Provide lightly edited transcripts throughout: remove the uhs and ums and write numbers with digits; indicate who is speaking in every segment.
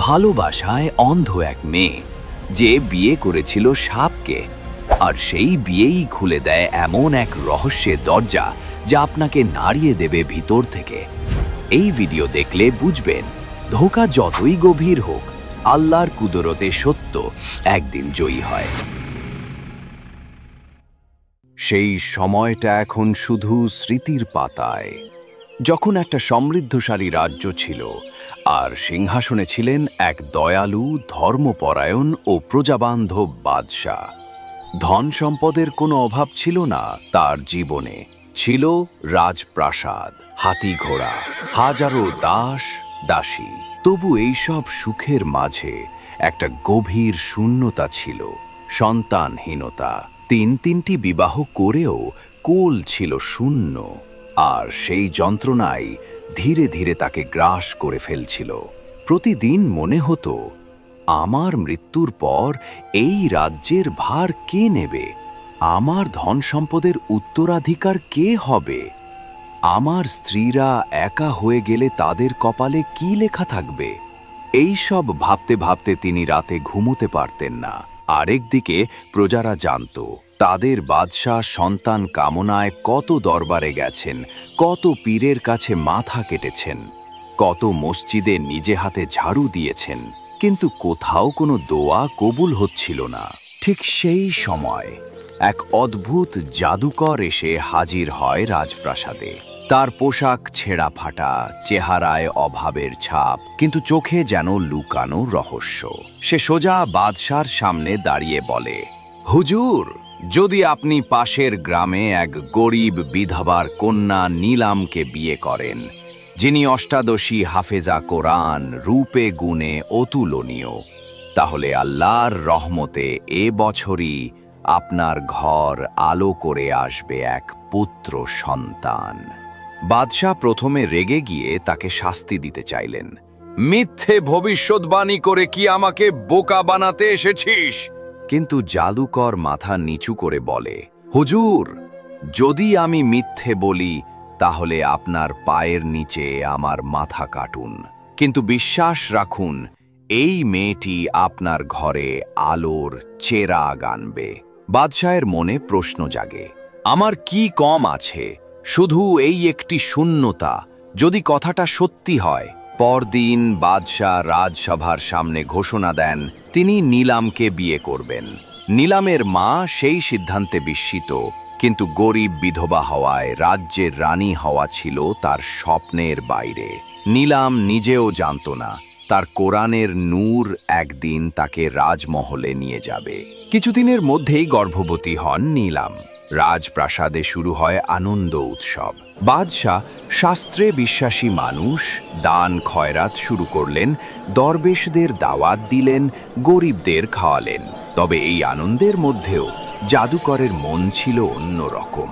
Speaker 1: ভালোবাসায় অন্ধ এক মেয়ে যে বিয়ে করেছিল সাপকে, আর সেই বিয়েই খুলে দেয় এমন এক রহস্যের দরজা যা আপনাকে নাড়িয়ে দেবে ভিতর থেকে। এই ভিডিও দেখলে বুঝবেন, ধোঁকা যতই গভীর হোক, আল্লাহর কুদরতে সত্য একদিন জয়ী হয়। সেই সময়টা এখন শুধু স্মৃতির পাতায়, যখন একটা সমৃদ্ধশালী রাজ্য ছিল আর সিংহাসনে ছিলেন এক দয়ালু, ধর্মপরায়ণ ও প্রজাবান্ধব বাদশাহ। ধন সম্পদের কোনো অভাব ছিল না তার জীবনে। ছিল রাজপ্রাসাদ, হাতি ঘোড়া, হাজারো দাস দাসী। তবু এইসব সুখের মাঝে একটা গভীর শূন্যতা ছিল, সন্তানহীনতা। তিনটি বিবাহ করেও কোল ছিল শূন্য, আর সেই যন্ত্রণাই ধীরে ধীরে তাকে গ্রাস করে ফেলছিল। প্রতিদিন মনে হতো, আমার মৃত্যুর পর এই রাজ্যের ভার কে নেবে? আমার ধন সম্পদের উত্তরাধিকার কে হবে? আমার স্ত্রীরা একা হয়ে গেলে তাদের কপালে কি লেখা থাকবে? এই সব ভাবতে ভাবতে তিনি রাতে ঘুমোতে পারতেন না। আরেকদিকে প্রজারা জানত, তাদের বাদশাহ সন্তান কামনায় কত দরবারে গেছেন, কত পীরের কাছে মাথা কেটেছেন, কত মসজিদে নিজে হাতে ঝাড়ু দিয়েছেন, কিন্তু কোথাও কোনো দোয়া কবুল হচ্ছিল না। ঠিক সেই সময় এক অদ্ভুত জাদুকর এসে হাজির হয় রাজপ্রাসাদে। তার পোশাক ছেঁড়া ফাটা, চেহারায় অভাবের ছাপ, কিন্তু চোখে যেন লুকানো রহস্য। সে সোজা বাদশার সামনে দাঁড়িয়ে বলে, হুজুর, যদি আপনি পাশের গ্রামে এক গরিব বিধবার কন্যা নীলামকে বিয়ে করেন, যিনি অষ্টাদশী হাফেজা কোরআন, রূপে গুণে অতুলনীয়, তাহলে আল্লাহর রহমতে এ বছরই আপনার ঘর আলো করে আসবে এক পুত্র সন্তান। বাদশাহ প্রথমে রেগে গিয়ে তাকে শাস্তি দিতে চাইলেন। মিথ্যে ভবিষ্যৎবাণী করে কি আমাকে বোকা বানাতে এসেছিস? কিন্তু জাদুকর মাথা নিচু করে বলে, হুজুর, যদি আমি মিথ্যে বলি তাহলে আপনার পায়ের নিচে আমার মাথা কাটুন, কিন্তু বিশ্বাস রাখুন, এই মেয়েটি আপনার ঘরে আলোর চেরাগ আনবে। বাদশাহের মনে প্রশ্ন জাগে, আমার কি কম আছে? শুধু এই একটি শূন্যতা। যদি কথাটা সত্যি হয়। পরদিন বাদশাহ রাজসভার সামনে ঘোষণা দেন, তিনি নীলামকে বিয়ে করবেন। নীলামের মা সেই সিদ্ধান্তে বিস্মিত, কিন্তু গরিব বিধবা হওয়ায় রাজ্যের রানী হওয়া ছিল তার স্বপ্নের বাইরে। নীলাম নিজেও জানত না, তার কোরআনের নূর একদিন তাকে রাজমহলে নিয়ে যাবে। কিছুদিনের মধ্যেই গর্ভবতী হন নীলাম। রাজপ্রাসাদে শুরু হয় আনন্দ উৎসব। বাদশাহ শাস্ত্রে বিশ্বাসী মানুষ, দান খয়রাত শুরু করলেন, দরবেশদের দাওয়াত দিলেন, গরিবদের খাওয়ালেন। তবে এই আনন্দের মধ্যেও জাদুকরের মন ছিল অন্যরকম।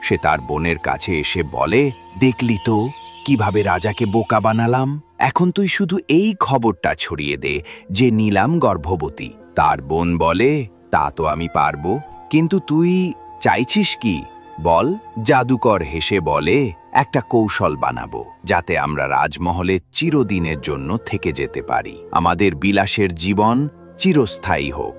Speaker 1: সে তার বোনের কাছে এসে বলে, দেখলি তো কিভাবে রাজাকে বোকা বানালাম? এখন তুই শুধু এই খবরটা ছড়িয়ে দে যে নীলাম গর্ভবতী। তার বোন বলে, তা তো আমি পারবো, কিন্তু তুই চাইছিস কি বল? জাদুকর হেসে বলে, একটা কৌশল বানাবো যাতে আমরা রাজমহলে চিরদিনের জন্য থেকে যেতে পারি, আমাদের বিলাসের জীবন চিরস্থায়ী হোক।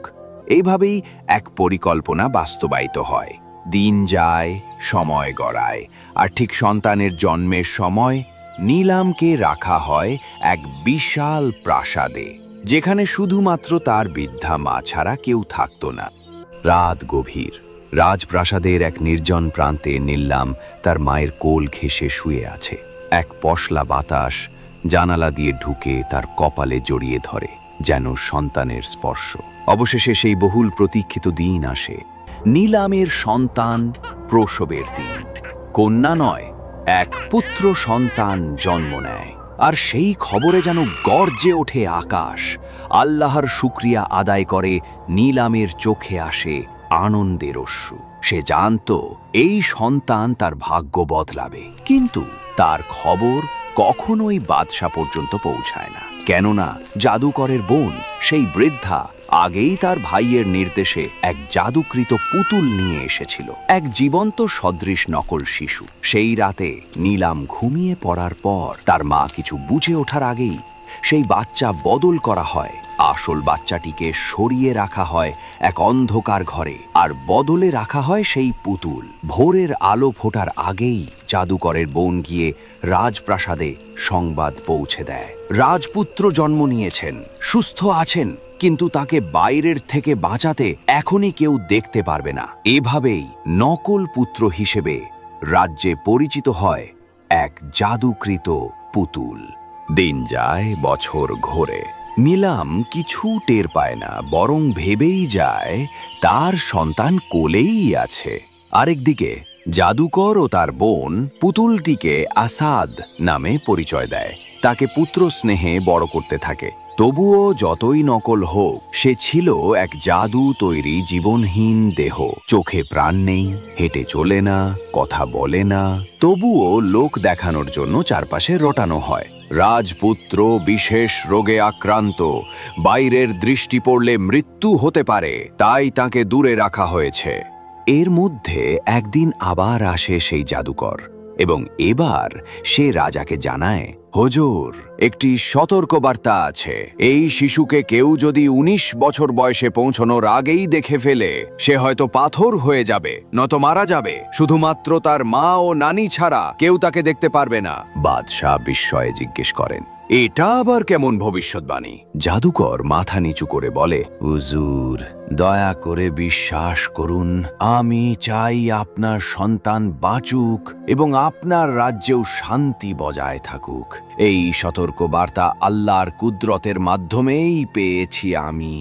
Speaker 1: এইভাবেই এক পরিকল্পনা বাস্তবায়িত হয়। দিন যায়, সময় গড়ায়, আর ঠিক সন্তানের জন্মের সময় নীলামকে রাখা হয় এক বিশাল প্রাসাদে, যেখানে শুধুমাত্র তার বৃদ্ধা মা ছাড়া কেউ থাকত না। রাত গভীর। রাজপ্রাসাদের এক নির্জন প্রান্তে নীলাম তার মায়ের কোল ঘেঁষে শুয়ে আছে। এক পশলা বাতাস জানালা দিয়ে ঢুকে তার কপালে জড়িয়ে ধরে, যেন সন্তানের স্পর্শ। অবশেষে সেই বহুল প্রতীক্ষিত দিন আসে। নীলামের সন্তান প্রসবের দিন। কন্যা নয়, এক পুত্র সন্তান জন্ম নেয়। আর সেই খবরে যেন গর্জে ওঠে আকাশ। আল্লাহর শুকরিয়া আদায় করে নীলামের চোখে আসে আনন্দের অশ্রু। সে জানত এই সন্তান তার ভাগ্য বদলাবে, কিন্তু তার খবর কখনোই বাদশা পর্যন্ত পৌঁছায় না। কেননা জাদুকরের বোন, সেই বৃদ্ধা, আগেই তার ভাইয়ের নির্দেশে এক জাদুকৃত পুতুল নিয়ে এসেছিল, এক জীবন্ত সদৃশ নকল শিশু। সেই রাতে নীলাম ঘুমিয়ে পড়ার পর তার মা কিছু বুঝে ওঠার আগেই সেই বাচ্চা বদল করা হয়। আসল বাচ্চাটিকে সরিয়ে রাখা হয় এক অন্ধকার ঘরে, আর বদলে রাখা হয় সেই পুতুল। ভোরের আলো ফোটার আগেই জাদুকরের বোন গিয়ে রাজপ্রাসাদে সংবাদ পৌঁছে দেয়। রাজপুত্র জন্ম নিয়েছেন, সুস্থ আছেন, কিন্তু তাকে বাইরের থেকে বাঁচাতে এখনই কেউ দেখতে পারবে না। এভাবেই নকল পুত্র হিসেবে রাজ্যে পরিচিত হয় এক জাদুকৃত পুতুল। দিন যায়, বছর ঘোরে, নিলাম কিছু টের পায় না, বরং ভেবেই যায় তার সন্তান কোলেই আছে। আরেকদিকে জাদুকর ও তার বোন পুতুলটিকে আসাদ নামে পরিচয় দেয়, তাকে পুত্র স্নেহে বড় করতে থাকে। তবুও যতই নকল হোক, সে ছিল এক জাদু তৈরি জীবনহীন দেহ। চোখে প্রাণ নেই, হেঁটে চলে না, কথা বলে না, তবুও লোক দেখানোর জন্য চারপাশে রটানো হয়। রাজপুত্র বিশেষ রোগে আক্রান্ত, বাইরের দৃষ্টি পড়লে মৃত্যু হতে পারে, তাই তাকে দূরে রাখা হয়েছে। এর মধ্যে একদিন আবার আসে সেই জাদুকর, এবং এবার সে রাজাকে জানায়, হুজুর, একটি সতর্কবার্তা আছে। এই শিশুকে কেউ যদি ১৯ বছর বয়সে পৌঁছানোর আগেই দেখে ফেলে, সে হয়তো পাথর হয়ে যাবে, নয়তো মারা যাবে। শুধুমাত্র তার মা ও নানি ছাড়া কেউ তাকে দেখতে পারবে না। বাদশাহ বিস্ময়ে জিজ্ঞেস করেন, এটা আবার কেমন ভবিষ্যৎবাণী? জাদুকর মাথা নিচু করে বলে, হুজুর, দয়া করে বিশ্বাস করুন, আমি চাই আপনার সন্তান বাঁচুক এবং আপনার রাজ্যেও শান্তি বজায় থাকুক। এই সতর্ক বার্তা আল্লাহর কুদরতের মাধ্যমেই পেয়েছি আমি।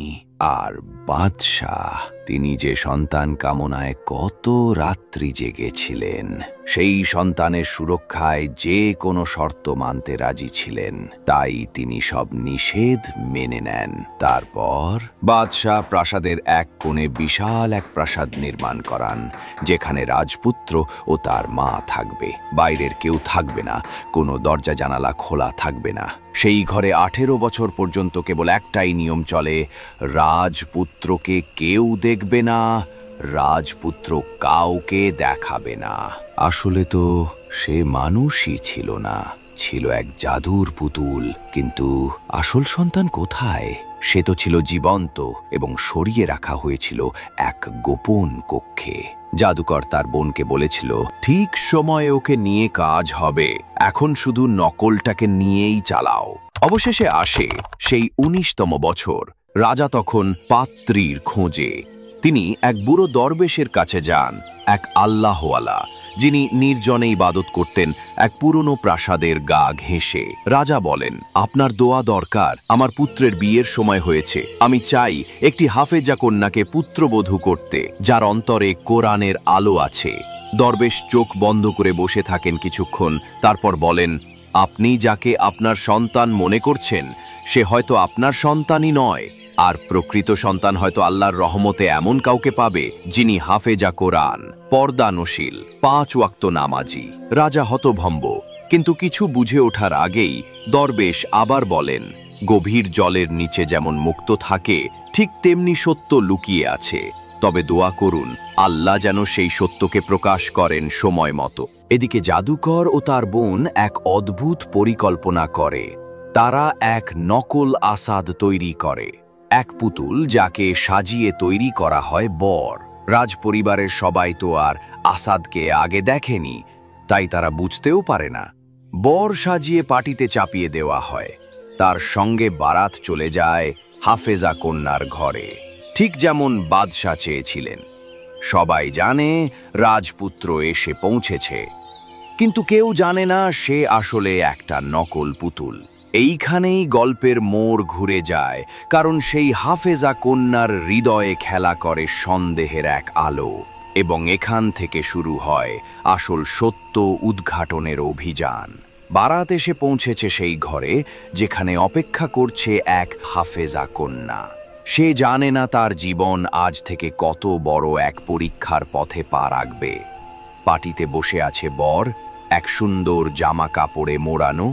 Speaker 1: আর বাদশাহ, তিনি যে সন্তান কামনায় কত রাত্রি জেগেছিলেন, সেই সন্তানের সুরক্ষায় যে কোনো শর্ত মানতে রাজি ছিলেন, তাই তিনি সব নিষেধ মেনে নেন। তারপর বাদশাহ প্রাসাদের এক কোণে বিশাল এক প্রাসাদ নির্মাণ করান, যেখানে রাজপুত্র ও তার মা থাকবে। বাইরের কেউ থাকবে না, কোনো দরজা জানালা খোলা থাকবে না। সেই ঘরে 18 বছর পর্যন্ত কেবল একটাই নিয়ম চলে, রাজপুত্রকে কেউ দেখবে না, রাজপুত্র কাউকে দেখাবে না। আসলে তো সে মানুষই ছিল না, ছিল এক জাদুর পুতুল। কিন্তু আসল সন্তান কোথায়? সে তো ছিল জীবন্ত এবং সরিয়ে রাখা হয়েছিল এক গোপন কক্ষে। জাদুকর তার বোনকে বলেছিল, ঠিক সময়ে ওকে নিয়ে কাজ হবে, এখন শুধু নকলটাকে নিয়েই চালাও। অবশেষে আসে সেই 19তম বছর। রাজা তখন পাত্রীর খোঁজে। তিনি এক বুড়ো দরবেশের কাছে যান, এক আল্লাহওয়ালা, যিনি নির্জনে ইবাদত করতেন এক পুরনো প্রাসাদের গা ঘেঁষে। রাজা বলেন, আপনার দোয়া দরকার। আমার পুত্রের বিয়ের সময় হয়েছে, আমি চাই একটি হাফেজা কন্যাকে পুত্রবধূ করতে, যার অন্তরে কোরআনের আলো আছে। দরবেশ চোখ বন্ধ করে বসে থাকেন কিছুক্ষণ, তারপর বলেন, আপনি যাকে আপনার সন্তান মনে করছেন, সে হয়তো আপনার সন্তানই নয়, আর প্রকৃত সন্তান হয়তো আল্লাহর রহমতে এমন কাউকে পাবে, যিনি হাফেজা কোরআন, পর্দানশীল, 5 ওয়াক্ত নামাজি। রাজা হতভম্ব, কিন্তু কিছু বুঝে ওঠার আগেই দরবেশ আবার বলেন, গভীর জলের নিচে যেমন মুক্ত থাকে, ঠিক তেমনি সত্য লুকিয়ে আছে। তবে দোয়া করুন, আল্লাহ যেন সেই সত্যকে প্রকাশ করেন সময় মতো। এদিকে জাদুকর ও তার বোন এক অদ্ভুত পরিকল্পনা করে। তারা এক নকল আসাদ তৈরি করে, এক পুতুল যাকে সাজিয়ে তৈরি করা হয় বর। রাজপরিবারের সবাই তো আর আসাদকে আগে দেখেনি, তাই তারা বুঝতেও পারে না। বর সাজিয়ে পাটিতে চাপিয়ে দেওয়া হয়, তার সঙ্গে বারাত চলে যায় হাফেজা কন্যার ঘরে, ঠিক যেমন বাদশাহ চেয়েছিলেন। সবাই জানে রাজপুত্র এসে পৌঁছেছে, কিন্তু কেউ জানে না সে আসলে একটা নকল পুতুল। এইখানেই গল্পের মোড় ঘুরে যায়, কারণ সেই হাফেজা কন্যার হৃদয়ে খেলা করে সন্দেহের এক আলো, এবং এখান থেকে শুরু হয় আসল সত্য উদ্ঘাটনের অভিযান। বারাত এসে পৌঁছেছে সেই ঘরে, যেখানে অপেক্ষা করছে এক হাফেজা কন্যা। সে জানে না তার জীবন আজ থেকে কত বড় এক পরীক্ষার পথে পা রাখবে। পাটিতে বসে আছে বর, এক সুন্দর জামা কাপড়ে মোড়ানো,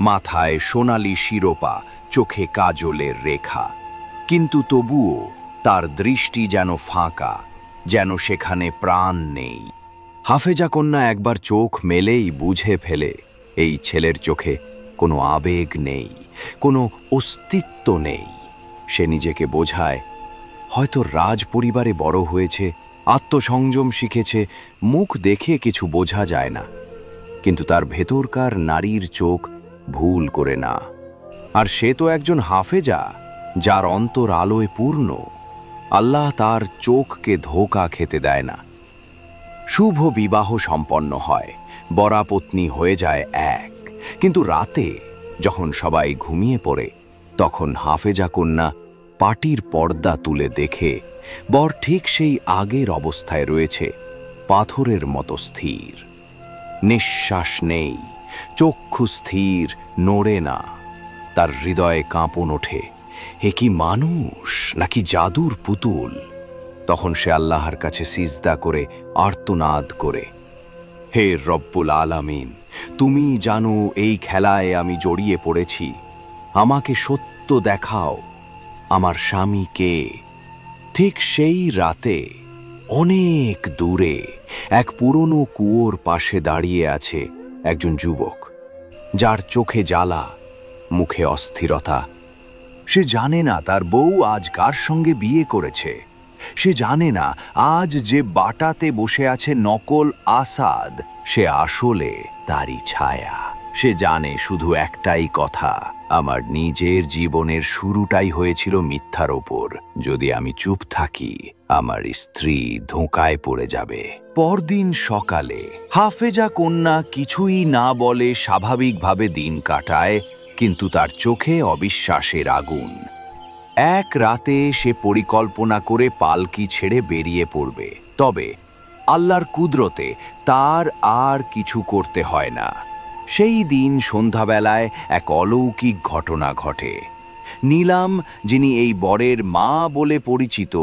Speaker 1: মাথায় সোনালি শিরোপা, চোখে কাজলের রেখা। কিন্তু তবুও তার দৃষ্টি যেন ফাঁকা, যেন সেখানে প্রাণ নেই। হাফেজা কন্যা একবার চোখ মেলেই বুঝে ফেলে, এই ছেলের চোখে কোনো আবেগ নেই, কোনো অস্তিত্ব নেই। সে নিজেকে বোঝায়, হয়তো রাজ পরিবারে বড় হয়েছে, আত্মসংযম শিখেছে, মুখ দেখে কিছু বোঝা যায় না, কিন্তু তার ভেতরকার নারীর চোখ ভুল করে না। আর সে তো একজন হাফেজা, যার অন্তর আলোয় পূর্ণ। আল্লাহ তার চোখকে ধোঁকা খেতে দেয় না। শুভ বিবাহ সম্পন্ন হয়, বরাপত্নী হয়ে যায় এক। কিন্তু রাতে যখন সবাই ঘুমিয়ে পড়ে, তখন হাফেজা কন্যা পাটির পর্দা তুলে দেখে বর ঠিক সেই আগের অবস্থায় রয়েছে, পাথরের মতো স্থির। নিঃশ্বাস নেই, চক্ষু স্থির, নড়ে না। তার হৃদয়ে কাঁপন ওঠে, এ কি মানুষ নাকি জাদুর পুতুল? তখন সে আল্লাহর কাছে সিজদা করে আর্তনাদ করে, হে রব্বুল আলামিন, তুমি জানো এই খেলায় আমি জড়িয়ে পড়েছি। আমাকে সত্য দেখাও, আমার স্বামী কে? ঠিক সেই রাতে অনেক দূরে এক পুরনো কুয়োর পাশে দাঁড়িয়ে আছে একজন যুবক, যার চোখে জ্বালা, মুখে অস্থিরতা। সে জানে না তার বউ আজ কার সঙ্গে বিয়ে করেছে। সে জানে না আজ যে বাটাতে বসে আছে নকল আসাদ, সে আসলে তারই ছায়া। সে জানে শুধু একটাই কথা, আমার নিজের জীবনের শুরুটাই হয়েছিল মিথ্যার ওপর। যদি আমি চুপ থাকি, আমার স্ত্রী ধোঁকায় পড়ে যাবে। পরদিন সকালে হাফেজা কন্যা কিছুই না বলে স্বাভাবিকভাবে দিন কাটায়, কিন্তু তার চোখে অবিশ্বাসের আগুন। এক রাতে সে পরিকল্পনা করে পালকি ছেড়ে বেরিয়ে পড়বে, তবে আল্লাহর কুদরতে তার আর কিছু করতে হয় না। সেই দিন সন্ধ্যাবেলায় এক অলৌকিক ঘটনা ঘটে। নীলাম, যিনি এই বরের মা বলে পরিচিত,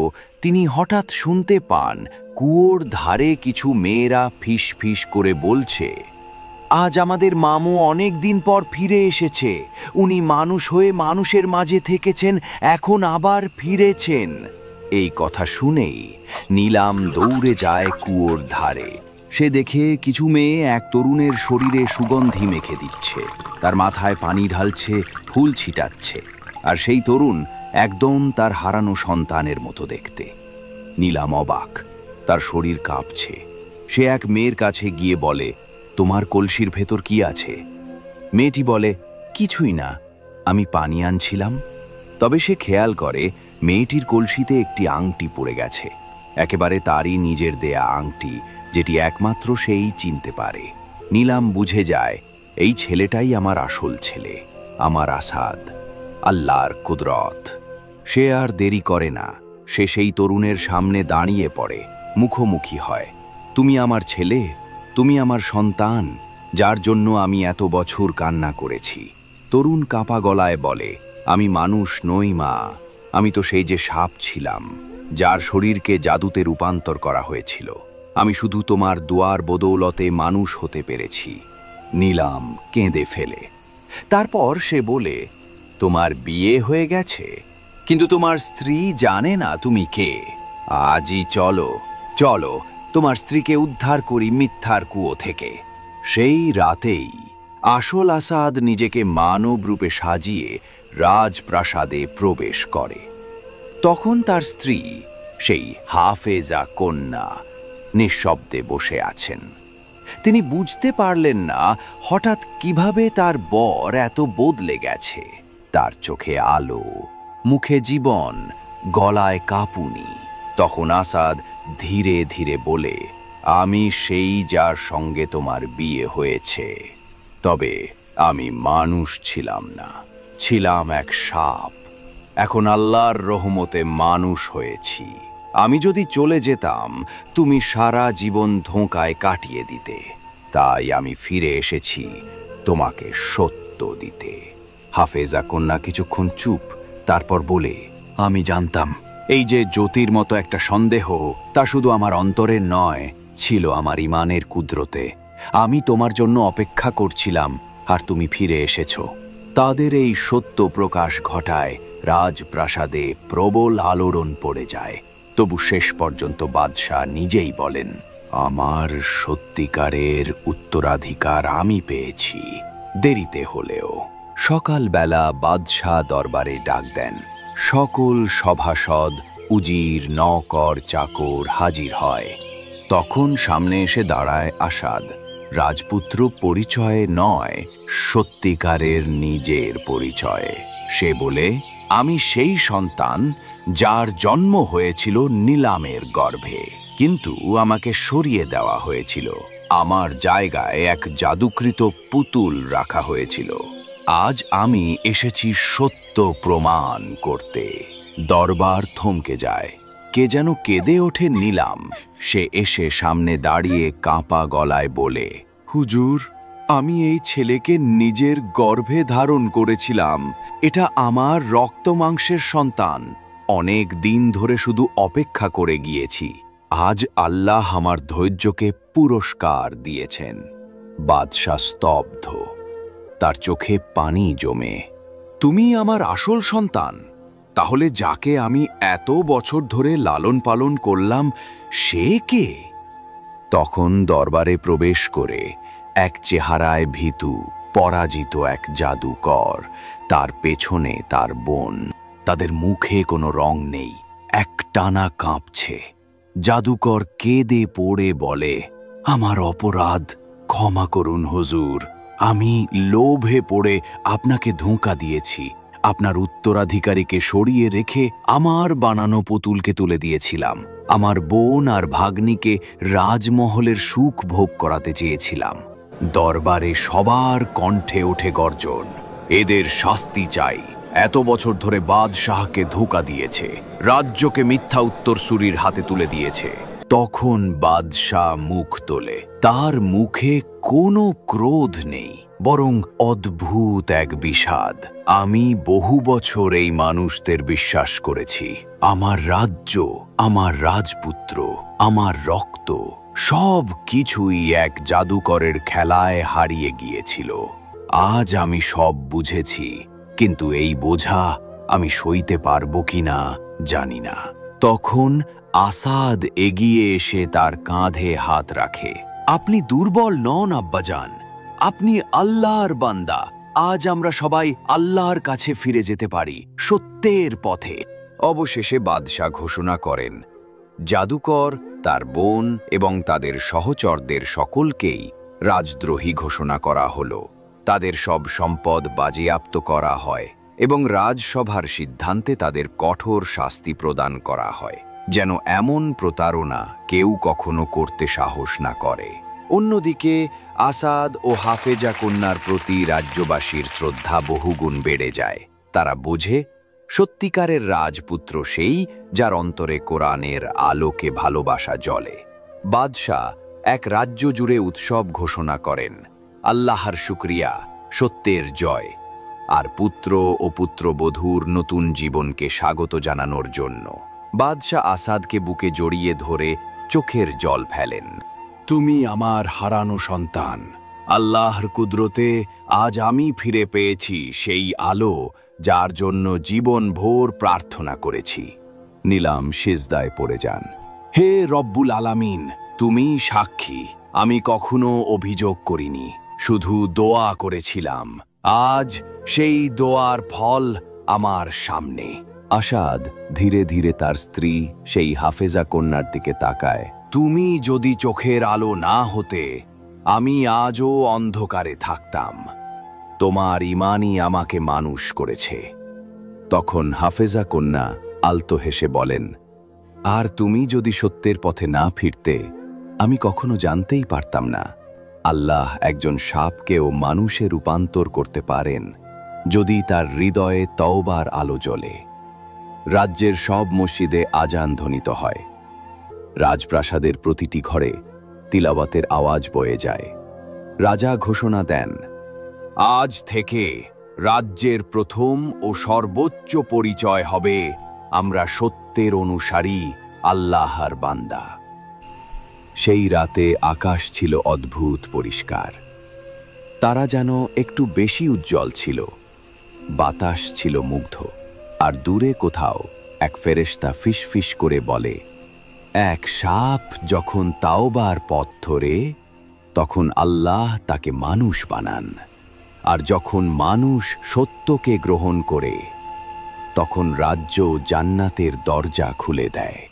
Speaker 1: তিনি হঠাৎ শুনতে পান কুয়োর ধারে কিছু মেয়েরা ফিস ফিস করে বলছে, আজ আমাদের মামু অনেক দিন পর ফিরে এসেছে। উনি মানুষ হয়ে মানুষের মাঝে থেকেছেন, এখন আবার ফিরেছেন। এই কথা শুনেই নীলাম দৌড়ে যায় কুয়োর ধারে। সে দেখে কিছু মেয়ে এক তরুণের শরীরে সুগন্ধি মেখে দিচ্ছে, তার মাথায় পানি ঢালছে, ফুল ছিটাচ্ছে। আর সেই তরুণ একদম তার হারানো সন্তানের মতো দেখতে। নীলাম অবাক, তার শরীর কাঁপছে। সে এক মেয়ের কাছে গিয়ে বলে, তোমার কলসির ভেতর কি আছে? মেয়েটি বলে, কিছুই না, আমি পানি আনছিলাম। তবে সে খেয়াল করে মেয়েটির কলসিতে একটি আংটি পড়ে গেছে, একেবারে তারই নিজের দেয়া আংটি, যেটি একমাত্র সেই চিনতে পারে। নীলাম বুঝে যায়, এই ছেলেটাই আমার আসল ছেলে, আমার আসাদ, আল্লাহর কুদরত। সে আর দেরি করে না, সে সেই তরুণের সামনে দাঁড়িয়ে পড়ে, মুখোমুখি হয়। তুমি আমার ছেলে, তুমি আমার সন্তান, যার জন্য আমি এত বছর কান্না করেছি। তরুণ কাঁপা গলায় বলে, আমি মানুষ নই মা, আমি তো সেই যে সাপ ছিলাম, যার শরীরকে জাদুতে রূপান্তর করা হয়েছিল। আমি শুধু তোমার দোয়ার বদৌলতে মানুষ হতে পেরেছি। নীলাম কেঁদে ফেলে। তারপর সে বলে, তোমার বিয়ে হয়ে গেছে, কিন্তু তোমার স্ত্রী জানে না তুমি কে। আজই চলো, চলো তোমার স্ত্রীকে উদ্ধার করি মিথ্যার কুয়ো থেকে। সেই রাতেই আসল আসাদ নিজেকে মানব রূপে সাজিয়ে রাজপ্রাসাদে প্রবেশ করে। তখন তার স্ত্রী, সেই হাফেজা কন্যা, নিঃশব্দে বসে আছেন। তিনি বুঝতে পারলেন না হঠাৎ কিভাবে তার বর এত বদলে গেছে। তার চোখে আলো, মুখে জীবন, গলায় কাঁপুনি। তখন আসাদ ধীরে ধীরে বলে, আমি সেই যার সঙ্গে তোমার বিয়ে হয়েছে, তবে আমি মানুষ ছিলাম না, ছিলাম এক সাপ। এখন আল্লাহর রহমতে মানুষ হয়েছি। আমি যদি চলে যেতাম, তুমি সারা জীবন ধোঁকায় কাটিয়ে দিতে। তাই আমি ফিরে এসেছি তোমাকে সত্য দিতে। হাফেজা কন্যা কিছুক্ষণ চুপ, তারপর বলে, আমি জানতাম এই যে জ্যোতির মতো একটা সন্দেহ, তা শুধু আমার অন্তরের নয়, ছিল আমার ইমানের কুদরতে। আমি তোমার জন্য অপেক্ষা করছিলাম, আর তুমি ফিরে এসেছো। তাদের এই সত্য প্রকাশ ঘটায় রাজপ্রাসাদে প্রবল আলোড়ন পড়ে যায়। তবু শেষ পর্যন্ত বাদশাহ নিজেই বলেন, আমার সত্যিকারের উত্তরাধিকার আমি পেয়েছি। দেরিতে হলেও। সকালবেলা বাদশাহ দরবারে ডাক দেন। সকল সভাসদ, উজির, নওকর, চাকর হাজির হয়। তখন সামনে এসে দাঁড়ায় আসাদ। রাজপুত্র পরিচয়ে নয়, সত্যিকারের নিজের পরিচয়ে। সে বলে, আমি সেই সন্তান যার জন্ম হয়েছিল নিলামের গর্ভে, কিন্তু আমাকে সরিয়ে দেওয়া হয়েছিল। আমার জায়গায় এক জাদুকৃত পুতুল রাখা হয়েছিল। আজ আমি এসেছি সত্য প্রমাণ করতে। দরবার থমকে যায়। কে যেন কেঁদে ওঠে নিলাম। সে এসে সামনে দাঁড়িয়ে কাঁপা গলায় বলে, হুজুর, আমি এই ছেলেকে নিজের গর্ভে ধারণ করেছিলাম। এটা আমার রক্ত মাংসের সন্তান। অনেক দিন ধরে শুধু অপেক্ষা করে গিয়েছি। আজ আল্লাহ আমার ধৈর্যকে পুরস্কার দিয়েছেন। বাদশাহ স্তব্ধ, তার চোখে পানি জমে। তুমি আমার আসল সন্তান? তাহলে যাকে আমি এত বছর ধরে লালন পালন করলাম সে কে? তখন দরবারে প্রবেশ করে এক চেহারায় ভীতু, পরাজিত এক জাদুকর, তার পেছনে তার বোন। তাদের মুখে কোনো রং নেই, একটানা কাঁপছে। জাদুকর কেঁদে পড়ে বলে, আমার অপরাধ, ক্ষমা করুন হুজুর। আমি লোভে পড়ে আপনাকে ধোঁকা দিয়েছি। আপনার উত্তরাধিকারীকে সরিয়ে রেখে আমার বানানো পুতুলকে তুলে দিয়েছিলাম। আমার বোন আর ভাগ্নিকে রাজমহলের সুখ ভোগ করাতে চেয়েছিলাম। দরবারে সবার কণ্ঠে ওঠে গর্জন, এদের শাস্তি চাই। এত বছর ধরে বাদশাহকে ধোঁকা দিয়েছে, রাজ্যকে মিথ্যা উত্তরসূরির হাতে তুলে দিয়েছে। তখন বাদশাহ মুখ তোলে। তার মুখে কোনো ক্রোধ নেই, বরং অদ্ভুত এক বিষাদ। আমি বহু বছর এই মানুষদের বিশ্বাস করেছি। আমার রাজ্য, আমার রাজপুত্র, আমার রক্ত, সব কিছুই এক জাদুকরের খেলায় হারিয়ে গিয়েছিল। আজ আমি সব বুঝেছি, কিন্তু এই বোঝা আমি সইতে পারবো কিনা জানি না। তখন আসাদ এগিয়ে এসে তার কাঁধে হাত রাখে। আপনি দুর্বল নন আব্বাজান, আপনি আল্লাহর বান্দা। আজ আমরা সবাই আল্লাহর কাছে ফিরে যেতে পারি, সত্যের পথে। অবশেষে বাদশাহ ঘোষণা করেন, জাদুকর, তার বোন এবং তাদের সহচরদের সকলকেই রাজদ্রোহী ঘোষণা করা হলো। তাদের সব সম্পদ বাজেয়াপ্ত করা হয় এবং রাজসভার সিদ্ধান্তে তাদের কঠোর শাস্তি প্রদান করা হয়, যেন এমন প্রতারণা কেউ কখনো করতে সাহস না করে। অন্যদিকে আসাদ ও হাফেজা কন্যার প্রতি রাজ্যবাসীর শ্রদ্ধা বহুগুণ বেড়ে যায়। তারা বোঝে, সত্যিকারের রাজপুত্র সেই যার অন্তরে কোরআনের আলোকে ভালোবাসা জ্বলে। বাদশাহ এক রাজ্য জুড়ে উৎসব ঘোষণা করেন, আল্লাহর শুকরিয়া, সত্যের জয়, আর পুত্র ও পুত্রবধূর নতুন জীবনকে স্বাগত জানানোর জন্য। বাদশাহ আসাদকে বুকে জড়িয়ে ধরে চোখের জল ফেলেন। তুমি আমার হারানো সন্তান। আল্লাহর কুদরতে আজ আমি ফিরে পেয়েছি সেই আলো যার জন্য জীবন ভোর প্রার্থনা করেছি। নিলাম সিজদায় পড়ে যান। হে রব্বুল আলামিন, তুমি সাক্ষী, আমি কখনো অভিযোগ করিনি, শুধু দোয়া করেছিলাম। আজ সেই দোয়ার ফল আমার সামনে। আসাদ ধীরে ধীরে তার স্ত্রী সেই হাফেজা কন্যার দিকে তাকায়। তুমি যদি চোখের আলো না হতে, আমি আজও অন্ধকারে থাকতাম। তোমার ঈমানই আমাকে মানুষ করেছে। তখন হাফেজা কন্যা আলতো হেসে বলেন, আর তুমি যদি সত্যের পথে না ফিরতে, আমি কখনো জানতেই পারতাম না আল্লাহ একজন সাপকেও মানুষে রূপান্তর করতে পারেন, যদি তার হৃদয়ে তওবার আলো জ্বলে। রাজ্যের সব মসজিদে আজান ধ্বনিত হয়। রাজপ্রাসাদের প্রতিটি ঘরে তিলাওয়াতের আওয়াজ বয়ে যায়। রাজা ঘোষণা দেন, আজ থেকে রাজ্যের প্রথম ও সর্বোচ্চ পরিচয় হবে আমরা সত্যের অনুসারী, আল্লাহর বান্দা। সেই রাতে আকাশ ছিল অদ্ভুত পরিষ্কার। তারা যেন একটু বেশি উজ্জ্বল ছিল। বাতাস ছিল মুগ্ধ, আর দূরে কোথাও এক ফেরেশতা ফিসফিস করে বলে, এক সাপ যখন তাওবার পথ ধরে, তখন আল্লাহ তাকে মানুষ বানান। আর যখন মানুষ সত্যকে গ্রহণ করে তখন রাজ্য জান্নাতের দরজা খুলে দেয়।